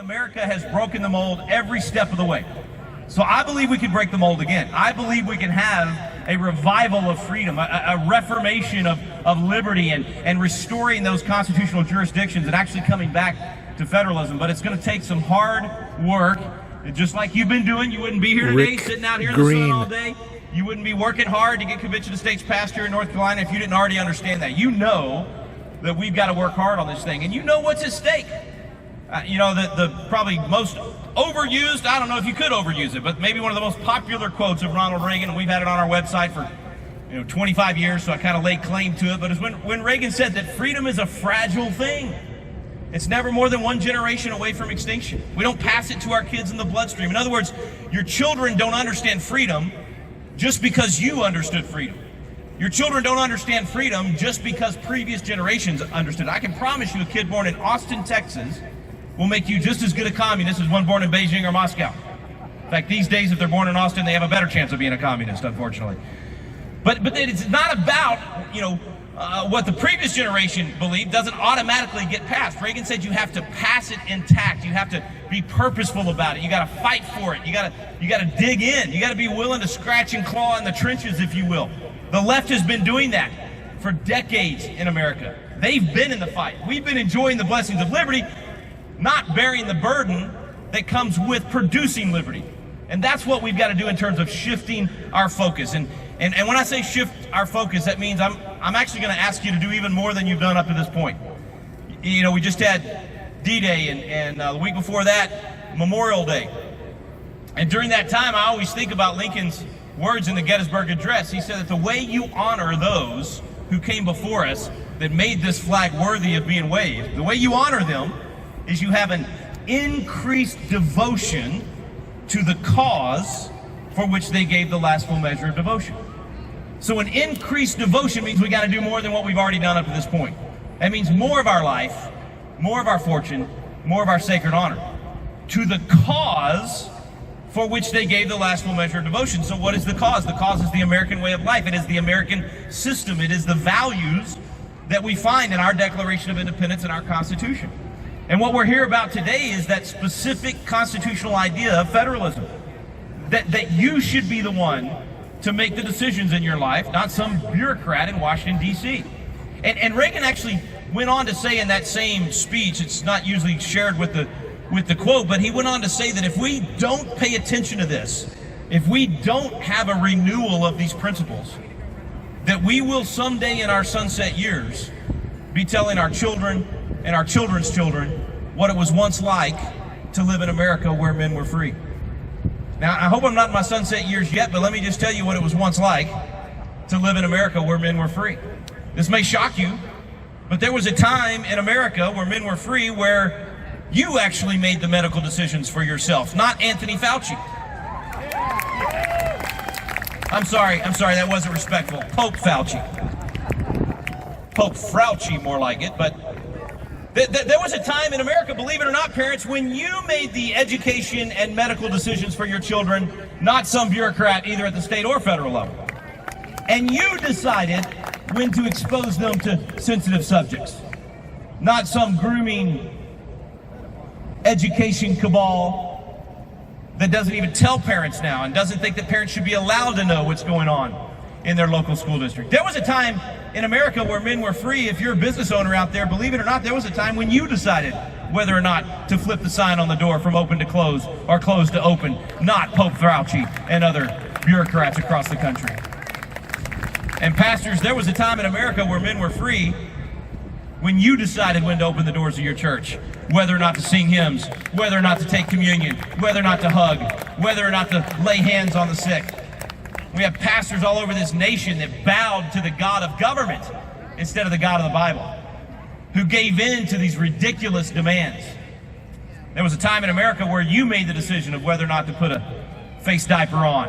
America has broken the mold every step of the way. So I believe we can break the mold again. I believe we can have a revival of freedom, a reformation of liberty and restoring those constitutional jurisdictions and actually coming back to federalism. But it's going to take some hard work, just like you've been doing. You wouldn't be here today, sitting out here in the sun all day. You wouldn't be working hard to get convention of states passed here in North Carolina if you didn't already understand that. You know that we've got to work hard on this thing, and you know what's at stake. You know, the probably most overused, I don't know if you could overuse it, but maybe one of the most popular quotes of Ronald Reagan, and we've had it on our website for 25 years, so I kind of lay claim to it, but it's when Reagan said that freedom is a fragile thing. It's never more than one generation away from extinction. We don't pass it to our kids in the bloodstream. In other words, your children don't understand freedom just because you understood freedom. Your children don't understand freedom just because previous generations understood. I can promise you a kid born in Austin, Texas will make you just as good a communist as one born in Beijing or Moscow. In fact, these days, if they're born in Austin, they have a better chance of being a communist, unfortunately. But it's not about, what the previous generation believed doesn't automatically get passed. Reagan said you have to pass it intact. You have to be purposeful about it. You got to fight for it. You got to dig in. You got to be willing to scratch and claw in the trenches, if you will. The left has been doing that for decades in America. They've been in the fight. We've been enjoying the blessings of liberty, not bearing the burden that comes with producing liberty. And that's what we've got to do in terms of shifting our focus. And when I say shift our focus, that means I'm actually going to ask you to do even more than you've done up to this point. We just had D-Day and the week before that, Memorial Day. And during that time, I always think about Lincoln's words in the Gettysburg Address. He said that the way you honor those who came before us that made this flag worthy of being waved, the way you honor them is you have an increased devotion to the cause for which they gave the last full measure of devotion. So an increased devotion means we got to do more than what we've already done up to this point. That means more of our life, more of our fortune, more of our sacred honor to the cause for which they gave the last full measure of devotion. So what is the cause? The cause is the American way of life. It is the American system. It is the values that we find in our Declaration of Independence and our Constitution. And what we're here about today is that specific constitutional idea of federalism. That you should be the one to make the decisions in your life, not some bureaucrat in Washington, D.C. And Reagan actually went on to say in that same speech, it's not usually shared with the quote, but he went on to say that if we don't pay attention to this, if we don't have a renewal of these principles, that we will someday in our sunset years be telling our children and our children's children what it was once like to live in America where men were free. Now, I hope I'm not in my sunset years yet, but let me just tell you what it was once like to live in America where men were free. This may shock you, but there was a time in America where men were free where you actually made the medical decisions for yourself, not Anthony Fauci. I'm sorry, that wasn't respectful. Pope Fauci. Pope Frauci, more like it, but there was a time in America, believe it or not, parents, when you made the education and medical decisions for your children, not some bureaucrat either at the state or federal level. And you decided when to expose them to sensitive subjects, not some grooming education cabal that doesn't even tell parents now and doesn't think that parents should be allowed to know what's going on in their local school district. There was a time in America where men were free. If you're a business owner out there, believe it or not, there was a time when you decided whether or not to flip the sign on the door from open to close or close to open, not Pope Fauci and other bureaucrats across the country. And pastors, there was a time in America where men were free when you decided when to open the doors of your church, whether or not to sing hymns, whether or not to take communion, whether or not to hug, whether or not to lay hands on the sick. We have pastors all over this nation that bowed to the God of government instead of the God of the Bible, who gave in to these ridiculous demands. There was a time in America where you made the decision of whether or not to put a face diaper on,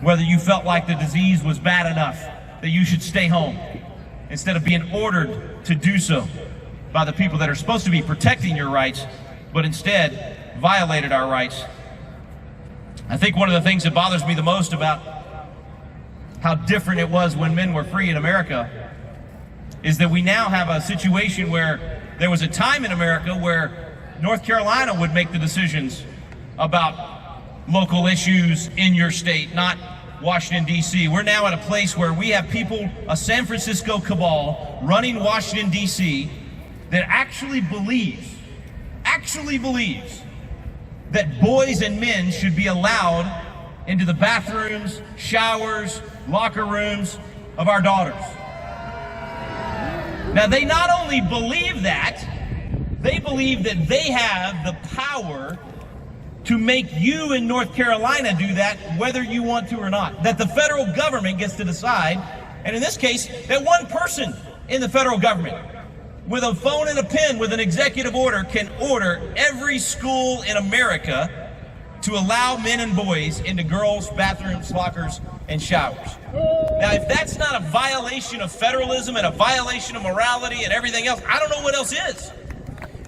whether you felt like the disease was bad enough that you should stay home instead of being ordered to do so by the people that are supposed to be protecting your rights, but instead violated our rights. I think one of the things that bothers me the most about how different it was when men were free in America is that we now have a situation where there was a time in America where North Carolina would make the decisions about local issues in your state, not Washington, D.C. We're now at a place where we have people, a San Francisco cabal, running Washington, D.C. that actually believes that boys and men should be allowed into the bathrooms, showers, locker rooms of our daughters. Now, they not only believe that, they believe that they have the power to make you in North Carolina do that whether you want to or not. That the federal government gets to decide, and in this case, that one person in the federal government with a phone and a pen with an executive order can order every school in America to allow men and boys into girls' bathrooms, lockers, and showers. Now, if that's not a violation of federalism and a violation of morality and everything else, I don't know what else is.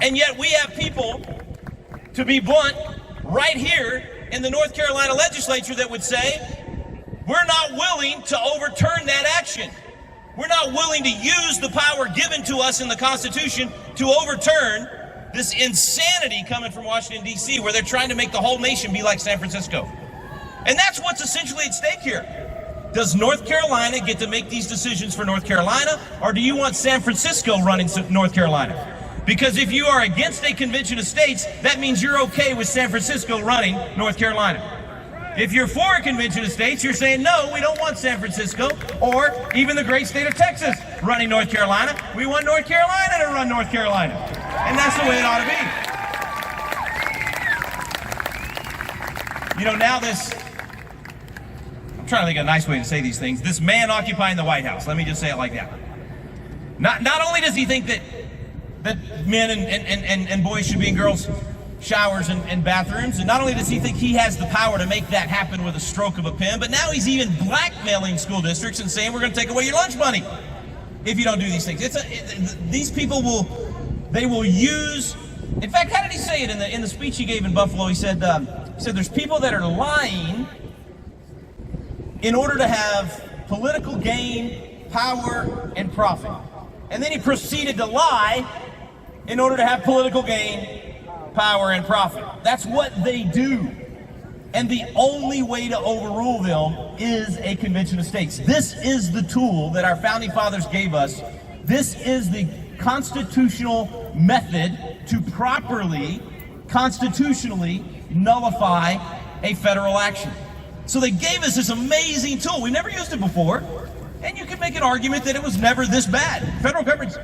And yet we have people, to be blunt, right here in the North Carolina legislature that would say, we're not willing to overturn that action. We're not willing to use the power given to us in the Constitution to overturn this insanity coming from Washington, D.C., where they're trying to make the whole nation be like San Francisco. And that's what's essentially at stake here. Does North Carolina get to make these decisions for North Carolina, or do you want San Francisco running North Carolina? Because if you are against a convention of states, that means you're okay with San Francisco running North Carolina. If you're for a convention of states, you're saying, no, we don't want San Francisco or even the great state of Texas running North Carolina. We want North Carolina to run North Carolina. And that's the way it ought to be. You know, now this, I'm trying to think of a nice way to say these things, this man occupying the White House, let me just say it like that. Not only does he think that men and boys should be in girls' showers and bathrooms, and not only does he think he has the power to make that happen with a stroke of a pen, but now he's even blackmailing school districts and saying, we're going to take away your lunch money if you don't do these things. These people will use, in fact, how did he say it in the speech he gave in Buffalo? He said there's people that are lying in order to have political gain, power, and profit. And then he proceeded to lie in order to have political gain, power, and profit. That's what they do. And the only way to overrule them is a convention of states. This is the tool that our founding fathers gave us. This is the constitutional method to properly, constitutionally nullify a federal action. So they gave us this amazing tool. We've never used it before. And you can make an argument that it was never this bad. Federal government's,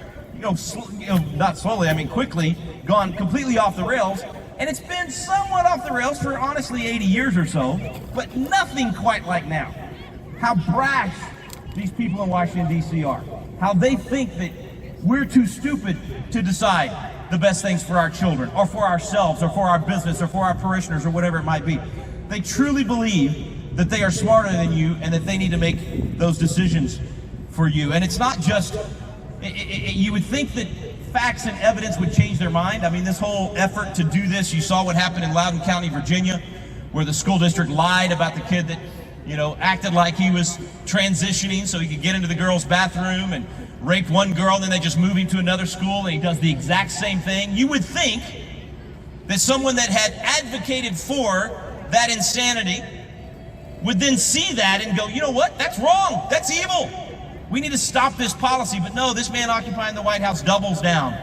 not slowly, I mean quickly, gone completely off the rails. And it's been somewhat off the rails for honestly 80 years or so, but nothing quite like now. How brash these people in Washington, D.C. are. How they think that we're too stupid to decide the best things for our children, or for ourselves, or for our business, or for our parishioners, or whatever it might be. They truly believe that they are smarter than you and that they need to make those decisions for you. And it's not just, you would think that facts and evidence would change their mind. I mean, this whole effort to do this, you saw what happened in Loudoun County, Virginia, where the school district lied about the kid that, acted like he was transitioning so he could get into the girls' bathroom and raped one girl, and then they just move him to another school and he does the exact same thing. You would think that someone that had advocated for that insanity would then see that and go, you know what, that's wrong, that's evil. We need to stop this policy. But no, this man occupying the White House doubles down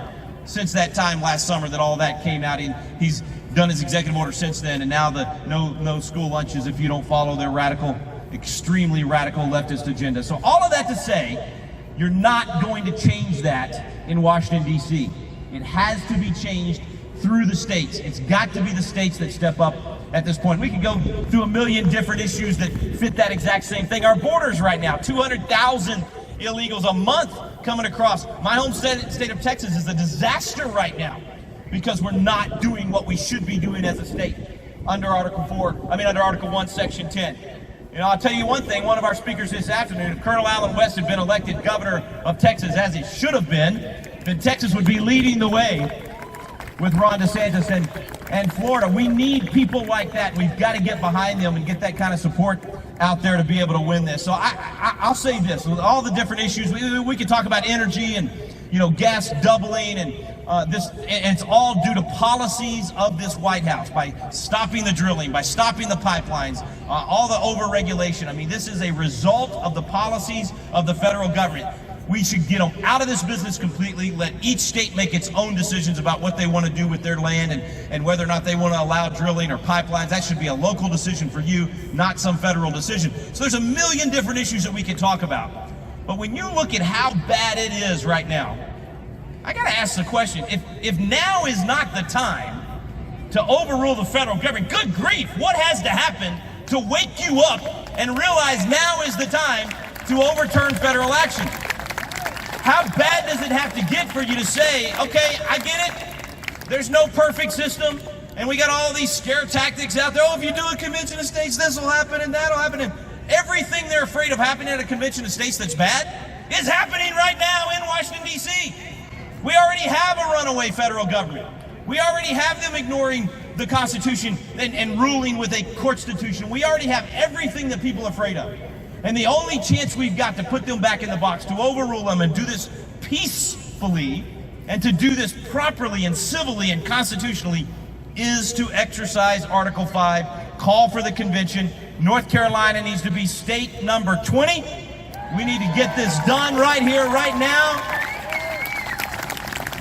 since that time last summer that all that came out. He's done his executive order since then, and now the no school lunches if you don't follow their radical, extremely radical leftist agenda. So all of that to say, you're not going to change that in Washington, D.C. It has to be changed through the states. It's got to be the states that step up at this point. We can go through a million different issues that fit that exact same thing. Our borders right now, 200,000 illegals a month coming across. My home state of Texas is a disaster right now because we're not doing what we should be doing as a state under Article 1, Section 10. I'll tell you one thing, one of our speakers this afternoon, if Colonel Allen West had been elected governor of Texas as it should have been, then Texas would be leading the way with Ron DeSantis and Florida. We need people like that. We've got to get behind them and get that kind of support out there to be able to win this. So I'll say this, with all the different issues, we could talk about energy and gas doubling and it's all due to policies of this White House, by stopping the drilling, by stopping the pipelines, all the over-regulation. I mean, this is a result of the policies of the federal government. We should get them out of this business completely, let each state make its own decisions about what they want to do with their land and whether or not they want to allow drilling or pipelines. That should be a local decision for you, not some federal decision. So there's a million different issues that we can talk about. But when you look at how bad it is right now, I got to ask the question, if now is not the time to overrule the federal government, good grief, what has to happen to wake you up and realize now is the time to overturn federal action? How bad does it have to get for you to say, okay, I get it, there's no perfect system, and we got all these scare tactics out there. Oh, if you do a convention of states, this will happen and that'll happen. And everything they're afraid of happening at a convention of states that's bad is happening right now in Washington, D.C. We already have a runaway federal government. We already have them ignoring the Constitution and ruling with a courtstitution. We already have everything that people are afraid of. And the only chance we've got to put them back in the box, to overrule them and do this peacefully, and to do this properly and civilly and constitutionally, is to exercise Article 5, call for the convention. North Carolina needs to be state number 20. We need to get this done right here, right now.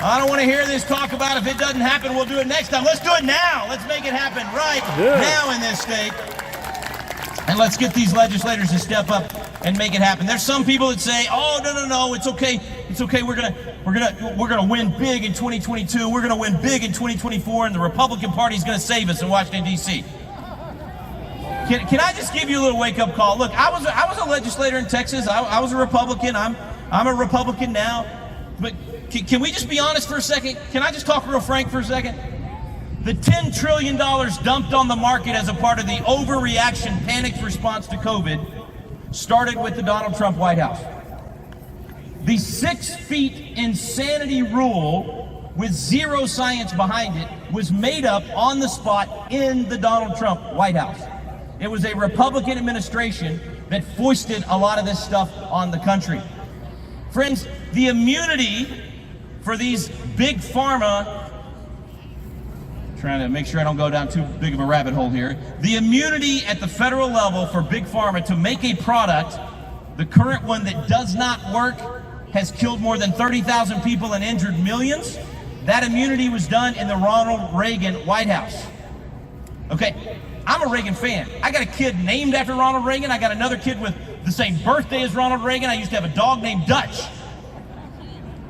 I don't want to hear this talk about if it doesn't happen, we'll do it next time. Let's do it now. Let's make it happen right now in this state. And let's get these legislators to step up and make it happen. There's some people that say, "Oh, no, it's okay. It's okay. We're gonna win big in 2022. We're gonna win big in 2024, and the Republican Party is gonna save us in Washington D.C." Can I just give you a little wake-up call? Look, I was a legislator in Texas. I was a Republican. I'm a Republican now. But can we just be honest for a second? Can I just talk real frank for a second? The $10 trillion dumped on the market as a part of the overreaction, panicked response to COVID started with the Donald Trump White House. The 6 feet insanity rule with zero science behind it was made up on the spot in the Donald Trump White House. It was a Republican administration that foisted a lot of this stuff on the country. Friends, the immunity for these big pharma, trying to make sure I don't go down too big of a rabbit hole here. The immunity at the federal level for big pharma to make a product, the current one that does not work, has killed more than 30,000 people and injured millions. That immunity was done in the Ronald Reagan White House. Okay, I'm a Reagan fan. I got a kid named after Ronald Reagan. I got another kid with the same birthday as Ronald Reagan. I used to have a dog named Dutch.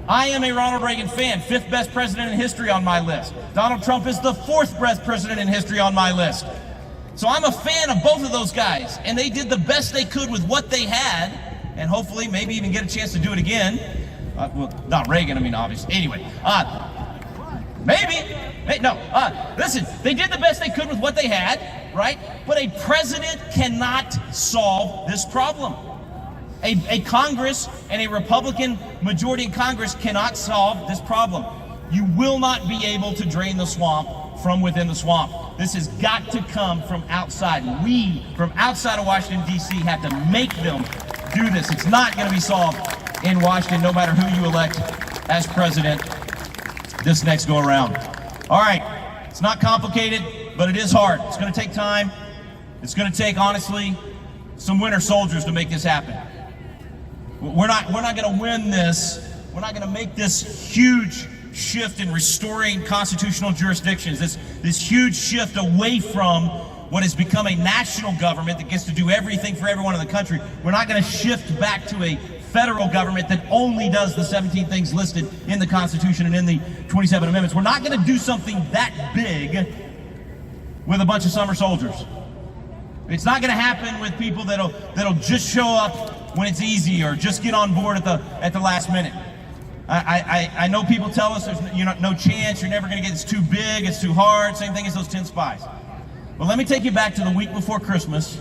I am a Ronald Reagan fan, 5th best president in history on my list. Donald Trump is the 4th best president in history on my list. So I'm a fan of both of those guys, and they did the best they could with what they had, and hopefully maybe even get a chance to do it again. Well, not Reagan, I mean, obviously. Anyway, listen, they did the best they could with what they had, right? But a president cannot solve this problem. A Congress and a Republican majority in Congress cannot solve this problem. You will not be able to drain the swamp from within the swamp. This has got to come from outside. We, from outside of Washington, D.C., have to make them do this. It's not going to be solved in Washington, no matter who you elect as president this next go around. All right, it's not complicated, but it is hard. It's going to take time. It's going to take, honestly, some winter soldiers to make this happen. We're not going to win this. We're not going to make this huge shift in restoring constitutional jurisdictions, this huge shift away from what has become a national government that gets to do everything for everyone in the country. We're not going to shift back to a federal government that only does the 17 things listed in the Constitution and in the 27 amendments. We're not going to do something that big with a bunch of summer soldiers. It's not going to happen with people that'll just show up when it's easy or just get on board at the last minute. I know people tell us there's no chance, you're never going to get, it's too big, it's too hard, same thing as those 10 spies. But let me take you back to the week before Christmas,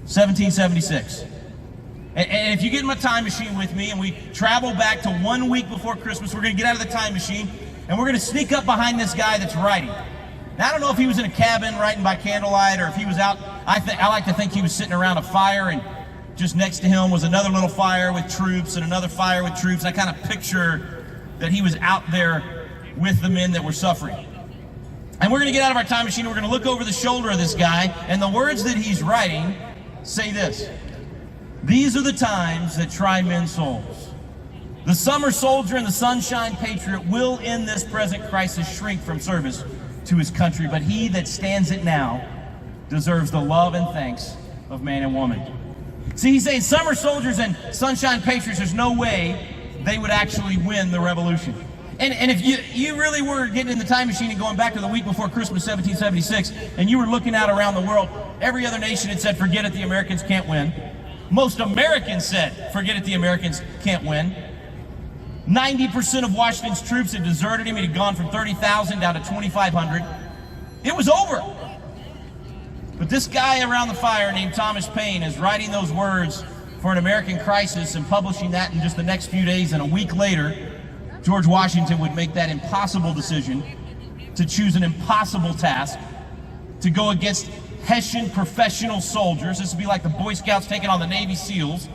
1776. And if you get in my time machine with me and we travel back to 1 week before Christmas, we're going to get out of the time machine and we're going to sneak up behind this guy that's writing. Now, I don't know if he was in a cabin writing by candlelight or if he was out. I like to think he was sitting around a fire, and just next to him was another little fire with troops and another fire with troops. I kind of picture that he was out there with the men that were suffering. And we're going to get out of our time machine, and we're going to look over the shoulder of this guy, and the words that he's writing say this: "These are the times that try men's souls. The summer soldier and the sunshine patriot will in this present crisis shrink from service to his country, but he that stands it now deserves the love and thanks of man and woman." See, he's saying summer soldiers and sunshine patriots, there's no way they would actually win the revolution. And if you really were getting in the time machine and going back to the week before Christmas 1776, and you were looking out around the world, every other nation had said, forget it, the Americans can't win. Most Americans said, forget it, the Americans can't win. 90% of Washington's troops had deserted him. He had gone from 30,000 down to 2,500. It was over. But this guy around the fire named Thomas Paine is writing those words for an American crisis and publishing that in just the next few days, and a week later, George Washington would make that impossible decision to choose an impossible task to go against Hessian professional soldiers. This would be like the Boy Scouts taking on the Navy SEALs.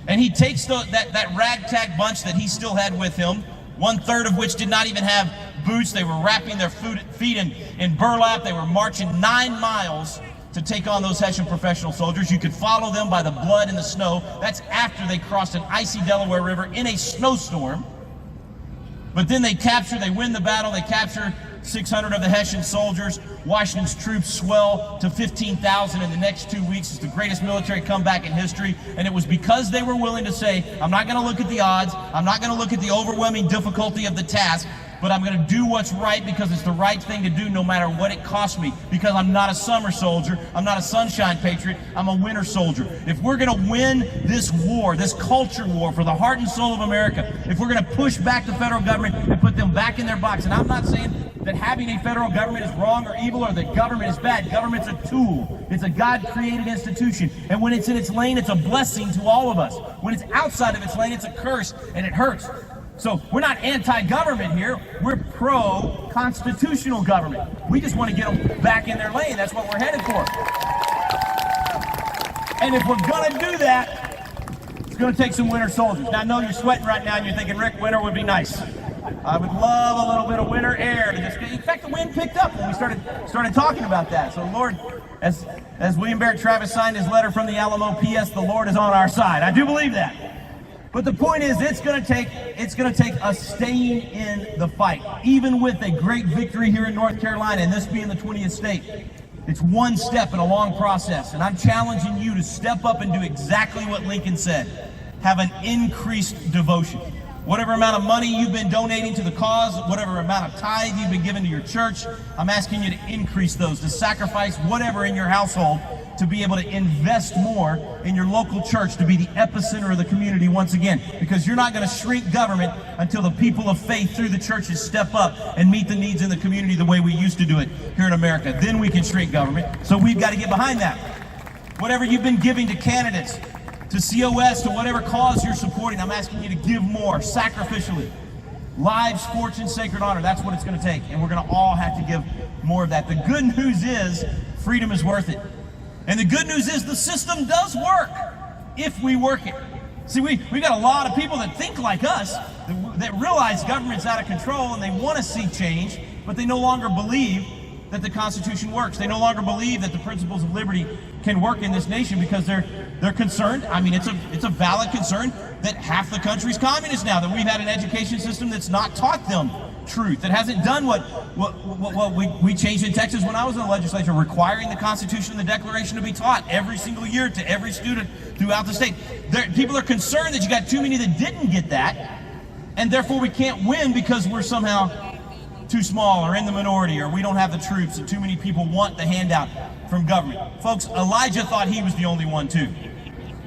And he takes that ragtag bunch that he still had with him, 1/3 of which did not even have boots. They were wrapping their feet in burlap. They were marching 9 miles to take on those Hessian professional soldiers. You could follow them by the blood and the snow. That's after they crossed an icy Delaware River in a snowstorm. But then they win the battle, they capture 600 of the Hessian soldiers. Washington's troops swell to 15,000 in the next 2 weeks. It's the greatest military comeback in history. And it was because they were willing to say, I'm not going to look at the odds, I'm not going to look at the overwhelming difficulty of the task, but I'm going to do what's right because it's the right thing to do no matter what it costs me. Because I'm not a summer soldier, I'm not a sunshine patriot, I'm a winter soldier. If we're going to win this war, this culture war for the heart and soul of America, if we're going to push back the federal government and put them back in their box, and I'm not saying that having a federal government is wrong or evil or that government is bad. Government's a tool. It's a God-created institution. And when it's in its lane, it's a blessing to all of us. When it's outside of its lane, it's a curse and it hurts. So we're not anti-government here. We're pro-constitutional government. We just want to get them back in their lane. That's what we're headed for. And if we're going to do that, it's going to take some winter soldiers. Now, I know you're sweating right now and you're thinking, Rick, winter would be nice. I would love a little bit of winter air to just get. In fact, the wind picked up when we started talking about that. So, Lord, as William Barrett Travis signed his letter from the Alamo, P.S., the Lord is on our side. I do believe that. But the point is, it's going to take us staying in the fight, even with a great victory here in North Carolina, and this being the 20th state. It's one step in a long process, and I'm challenging you to step up and do exactly what Lincoln said: have an increased devotion. Whatever amount of money you've been donating to the cause, whatever amount of tithe you've been giving to your church, I'm asking you to increase those, to sacrifice whatever in your household, to be able to invest more in your local church, to be the epicenter of the community once again. Because you're not going to shrink government until the people of faith through the churches step up and meet the needs in the community the way we used to do it here in America. Then we can shrink government. So we've got to get behind that. Whatever you've been giving to candidates, to COS, to whatever cause you're supporting, I'm asking you to give more, sacrificially. Lives, fortune, sacred honor, that's what it's going to take. And we're going to all have to give more of that. The good news is freedom is worth it. And the good news is the system does work if we work it. See, we've got a lot of people that think like us, that realize government's out of control and they want to see change, but they no longer believe that the Constitution works. They no longer believe that the principles of liberty can work in this nation because they're concerned. I mean, it's a valid concern that half the country's communist now, that we've had an education system that's not taught them truth, that hasn't done what we changed in Texas when I was in the legislature, requiring the Constitution and the Declaration to be taught every single year to every student throughout the state. People are concerned that you got too many that didn't get that, and therefore we can't win because we're somehow too small or in the minority or we don't have the troops and too many people want the handout from government. Folks, Elijah thought he was the only one too.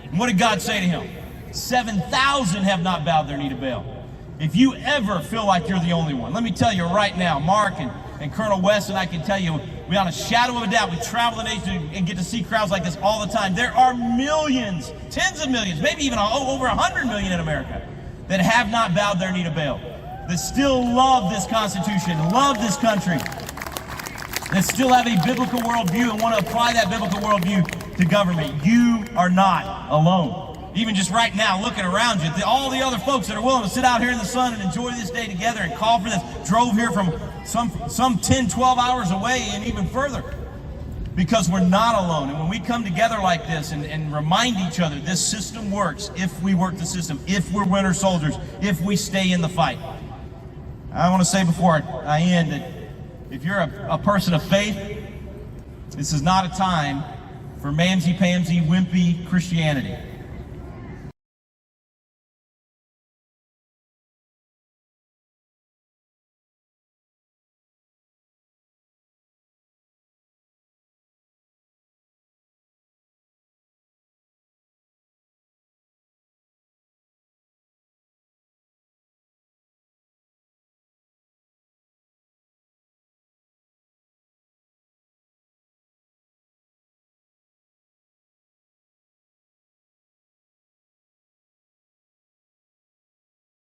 And what did God say to him? 7,000 have not bowed their knee to Baal. If you ever feel like you're the only one, let me tell you right now, Mark and Colonel West and I can tell you, without a shadow of a doubt, we travel the nation and get to see crowds like this all the time. There are millions, tens of millions, maybe even over 100 million in America that have not bowed their knee to Baal, that still love this Constitution, love this country, that still have a biblical worldview and want to apply that biblical worldview to government. You are not alone. even just right now, looking around you, all the other folks that are willing to sit out here in the sun and enjoy this day together and call for this, drove here from some 10, 12 hours away and even further, because we're not alone. And when we come together like this and remind each other this system works if we work the system, if we're winter soldiers, if we stay in the fight. I want to say before I end that if you're a person of faith, this is not a time for mamsy-pamsy, wimpy Christianity.